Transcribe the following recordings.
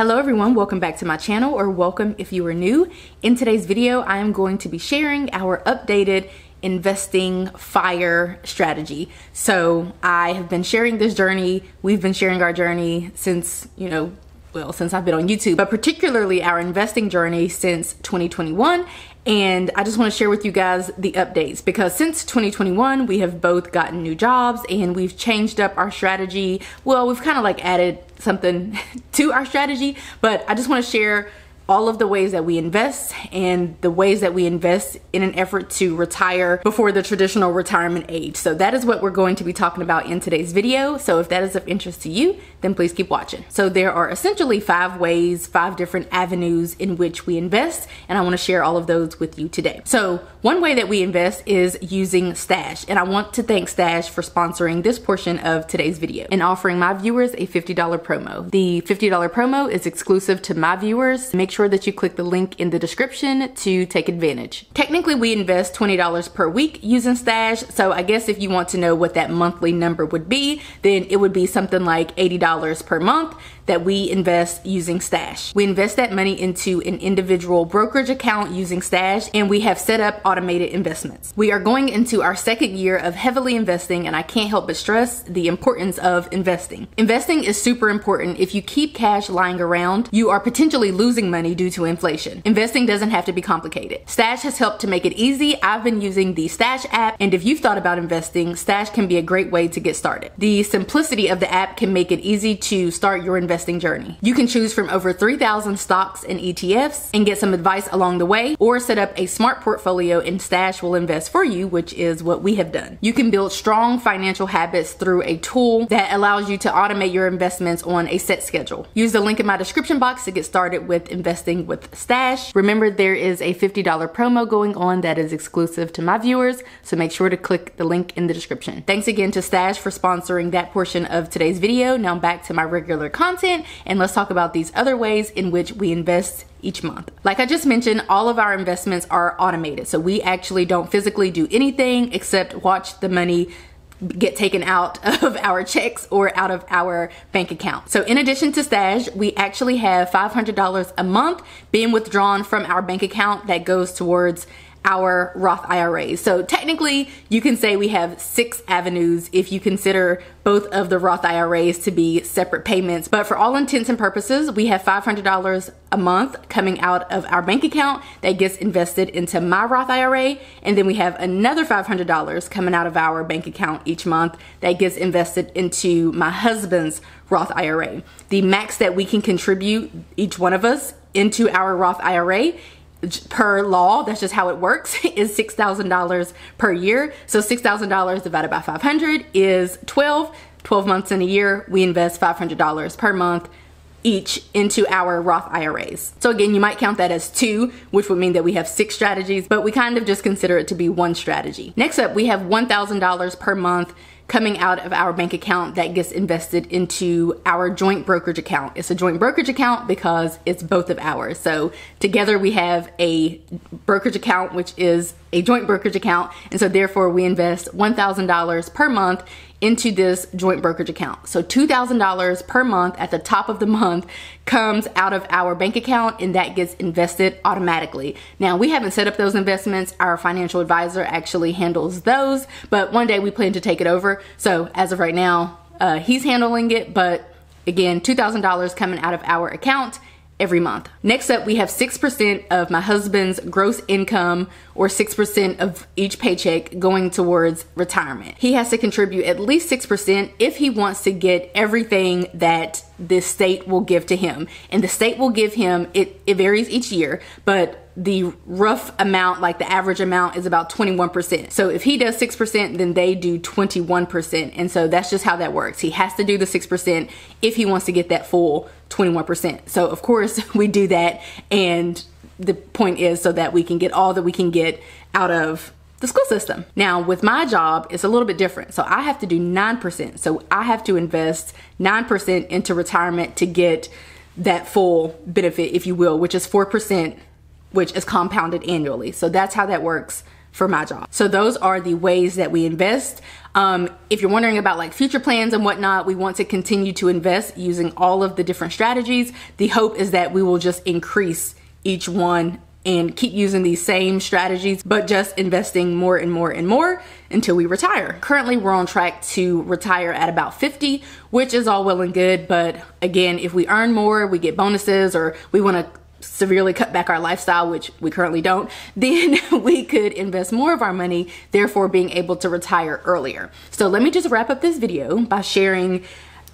Hello everyone, welcome back to my channel, or welcome if you are new. In today's video, I am going to be sharing our updated investing FIRE strategy. So I have been sharing this journey. We've been sharing our journey since, since I've been on YouTube, but particularly our investing journey since 2021. And I just want to share with you guys the updates, because since 2021, we have both gotten new jobs and we've changed up our strategy. Well, we've kind of like added something to our strategy, but I just want to share all of the ways that we invest and the ways that we invest in an effort to retire before the traditional retirement age. So that is what we're going to be talking about in today's video. So if that is of interest to you, then please keep watching. So there are essentially 5 ways, 5 different avenues in which we invest, and I want to share all of those with you today. So one way that we invest is using Stash, and I want to thank Stash for sponsoring this portion of today's video and offering my viewers a $50 promo. The $50 promo is exclusive to my viewers. Make sure that you click the link in the description to take advantage. Technically, we invest $20 per week using Stash, so I guess if you want to know what that monthly number would be, then it would be something like $80 per month that we invest using Stash. We invest that money into an individual brokerage account using Stash, and we have set up automated investments. We are going into our 2nd year of heavily investing, and I can't help but stress the importance of investing. Investing is super important. If you keep cash lying around, you are potentially losing money due to inflation. Investing doesn't have to be complicated. Stash has helped to make it easy. I've been using the Stash app, and if you've thought about investing, Stash can be a great way to get started. The simplicity of the app can make it easy to start your investing journey. You can choose from over 3,000 stocks and ETFs and get some advice along the way, or set up a smart portfolio and Stash will invest for you, which is what we have done. You can build strong financial habits through a tool that allows you to automate your investments on a set schedule. Use the link in my description box to get started with investing with Stash. Remember, there is a $50 promo going on that is exclusive to my viewers, so make sure to click the link in the description. Thanks again to Stash for sponsoring that portion of today's video. Now back to my regular content, and let's talk about these other ways in which we invest each month. Like I just mentioned, all of our investments are automated, so we actually don't physically do anything except watch the money get taken out of our checks or out of our bank account. So in addition to Stash, we actually have $500 a month being withdrawn from our bank account that goes towards our Roth IRAs. So technically, you can say we have 6 avenues if you consider both of the Roth IRAs to be separate payments. But for all intents and purposes, we have $500 a month coming out of our bank account that gets invested into my Roth IRA. And then we have another $500 coming out of our bank account each month that gets invested into my husband's Roth IRA. The max that we can contribute, each one of us, into our Roth IRA per law, that's just how it works, is $6,000 per year. So $6,000 divided by 500 is 12 months in a year. We invest $500 per month each into our Roth IRAs. So again, you might count that as 2, which would mean that we have 6 strategies, but we kind of just consider it to be 1 strategy. Next up, we have $1,000 per month coming out of our bank account that gets invested into our joint brokerage account. It's a joint brokerage account because it's both of ours. So together we have a brokerage account, which is a joint brokerage account. And so therefore we invest $1,000 per month into this joint brokerage account. So $2,000 per month at the top of the month comes out of our bank account, and that gets invested automatically. Now, we haven't set up those investments. Our financial advisor actually handles those, but one day we plan to take it over. So as of right now, he's handling it, but again, $2,000 coming out of our account every month. Next up, we have 6% of my husband's gross income, or 6% of each paycheck, going towards retirement. He has to contribute at least 6% if he wants to get everything that the state will give to him. And the state will give him, it varies each year, but the rough amount, like the average amount, is about 21%. So if he does 6%, then they do 21%. And so that's just how that works. He has to do the 6% if he wants to get that full 21%. So of course we do that, and the point is so that we can get all that we can get out of the school system. Now with my job, it's a little bit different. So I have to do 9%. So I have to invest 9% into retirement to get that full benefit, if you will, which is 4%, which is compounded annually. So that's how that works for my job. So those are the ways that we invest. If you're wondering about like future plans and whatnot, we want to continue to invest using all of the different strategies. The hope is that we will just increase each one and keep using these same strategies, but just investing more and more and more until we retire. Currently, we're on track to retire at about 50, which is all well and good. But again, if we earn more, we get bonuses, or we want to severely cut back our lifestyle, which we currently don't, then we could invest more of our money, therefore being able to retire earlier. So let me just wrap up this video by sharing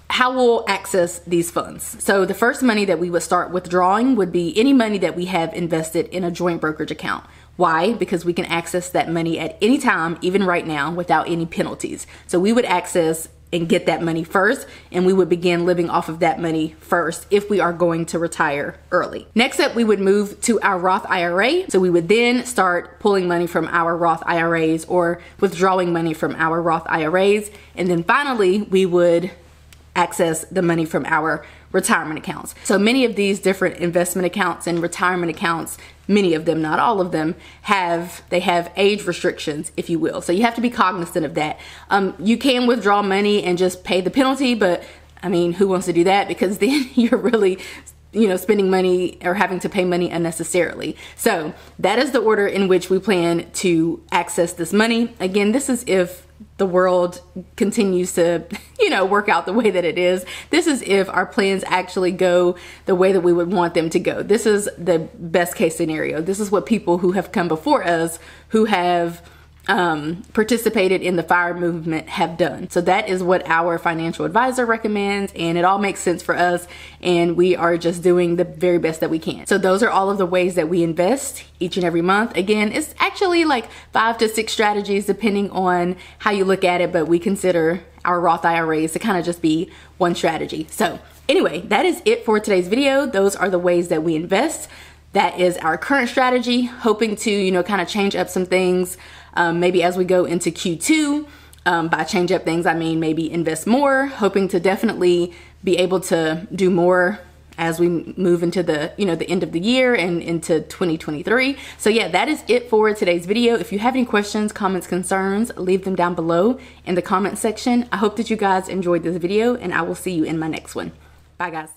how we'll access these funds. So the first money that we would start withdrawing would be any money that we have invested in a joint brokerage account. Why? Because we can access that money at any time, even right now, without any penalties. So we would access and get that money first, and we would begin living off of that money first if we are going to retire early. Next up, we would move to our Roth IRA. So we would then start pulling money from our Roth IRAs or withdrawing money from our Roth IRAs. And then finally, we would access the money from our retirement accounts. So many of these different investment accounts and retirement accounts, many of them, not all of them, have age restrictions, if you will. So you have to be cognizant of that. You can withdraw money and just pay the penalty, but I mean, who wants to do that? Because then you're really, spending money or having to pay money unnecessarily. So that is the order in which we plan to access this money. Again, this is if the world continues to, work out the way that it is. This is if our plans actually go the way that we would want them to go. This is the best case scenario. This is what people who have come before us, who have participated in the FIRE movement, have done. So that is what our financial advisor recommends, and it all makes sense for us, and we are just doing the very best that we can. So those are all of the ways that we invest each and every month. Again, it's actually like 5 to 6 strategies depending on how you look at it, but we consider our Roth IRAs to kind of just be one strategy. So anyway, that is it for today's video. Those are the ways that we invest. That is our current strategy, hoping to, kind of change up some things maybe as we go into Q2. By change up things, I mean maybe invest more, hoping to definitely be able to do more as we move into the, the end of the year and into 2023. So yeah, that is it for today's video. If you have any questions, comments, concerns, leave them down below in the comment section. I hope that you guys enjoyed this video, and I will see you in my next one. Bye guys.